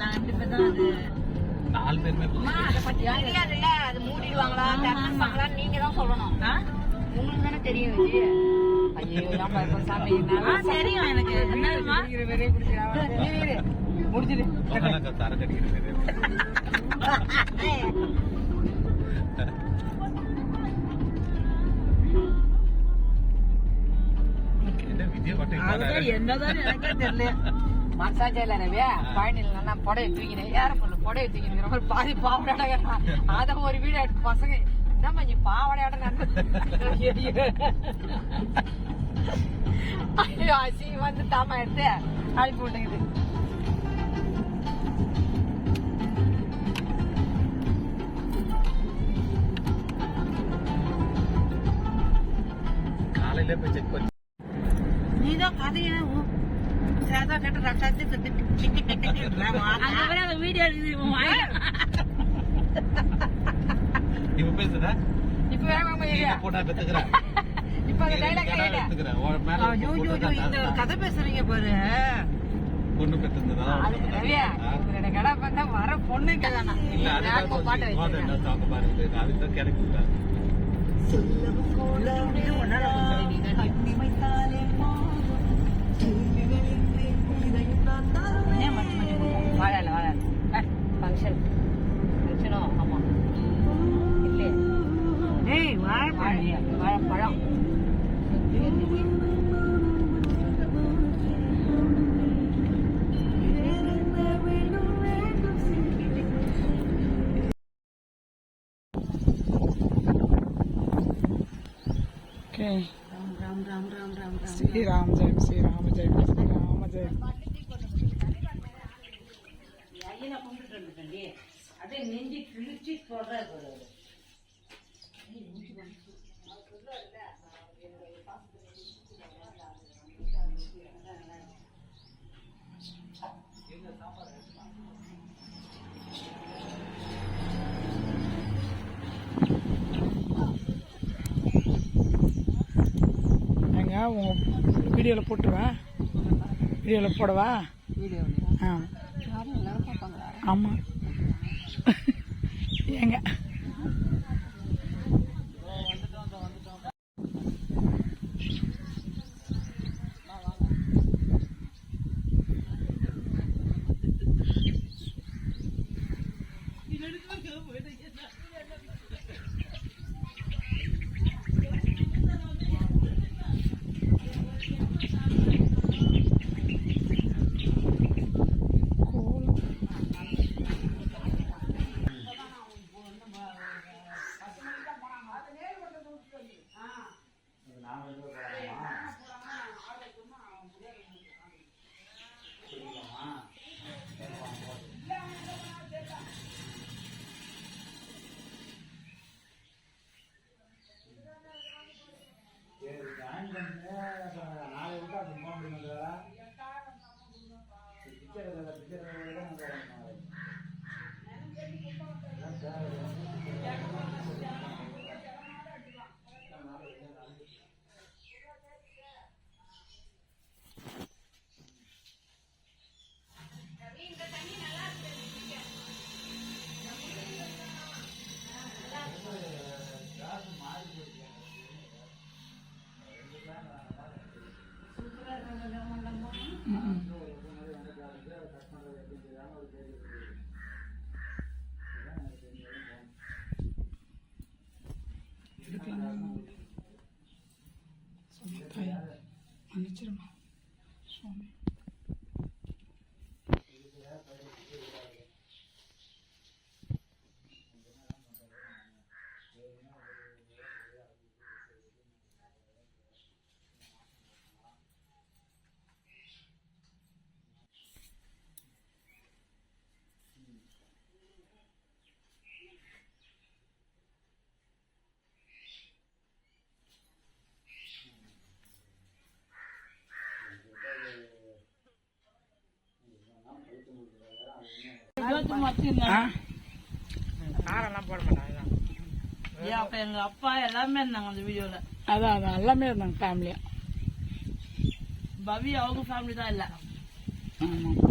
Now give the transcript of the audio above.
நாங்க 2 பேர் தான் அது 4 பேருமே அதை பத்தி தெரியாதுல்ல. அது மூடிடுவாங்களா திறப்பாங்களா நீங்க தான் சொல்லணும். உங்களுக்கு தானே தெரியும் விஜய். ஐயோ சாமி தெரியும் எனக்கு. என்னதுமா முடிச்சிடு தர கடிக்கிறது என்னதான் எனக்கே தெரியல. மசாஜ் ரவியா பயணில புடைய தூக்கினேன். யார பொண்ணு புடைய தூக்கினுங்கிற மாதிரி பாதி பாவடையாட அத ஒரு வீடு எடுத்து பசங்க என்னம்மா நீ பாவடையாட ஐயோ அசி வந்து தாமா எடுத்து அனுப்பி விட்டுங்குது. காலையில போய் செக் பண்ணி நீதான் கதைய வீடியோ இப்ப பேசுறா இப்ப வேகமா போட்டா பெத்துக்கிறேன். இப்ப அந்த டைலாக் கதை பேசுறீங்க பாரு. பொண்ணு பெத்துறதா ரவியா இவரோட கடை பார்த்தா வர பொண்ணு கதானா இல்ல அதுதான் பாட்டு வச்சிருக்கேன். சாங்க பாருங்க அதுக்கு தான் கிடைக்குது. வாழல வாழ ஃபங்க்ஷன் வச்சனோ. ஆமா இல்லையே வாழைப்பழம் राम राम राम राम राम श्री राम जय श्री राम जय श्री राम जय. அதே நெஞ்சி கிழிச்சு சொல்றாரு. உங்க வீடியோல போட்டுருவா. வீடியோல போடவா? ஆமா ஏங்க மன்னிச்சிருமா சுவாமி. எங்க அப்பா எல்லாமே இருந்தாங்க அந்த வீடியோல. அதான் எல்லாமே இருந்தாங்க ஃபேமிலியா. பவி அவங்க ஃபேமிலி தான் இல்ல. ஆமா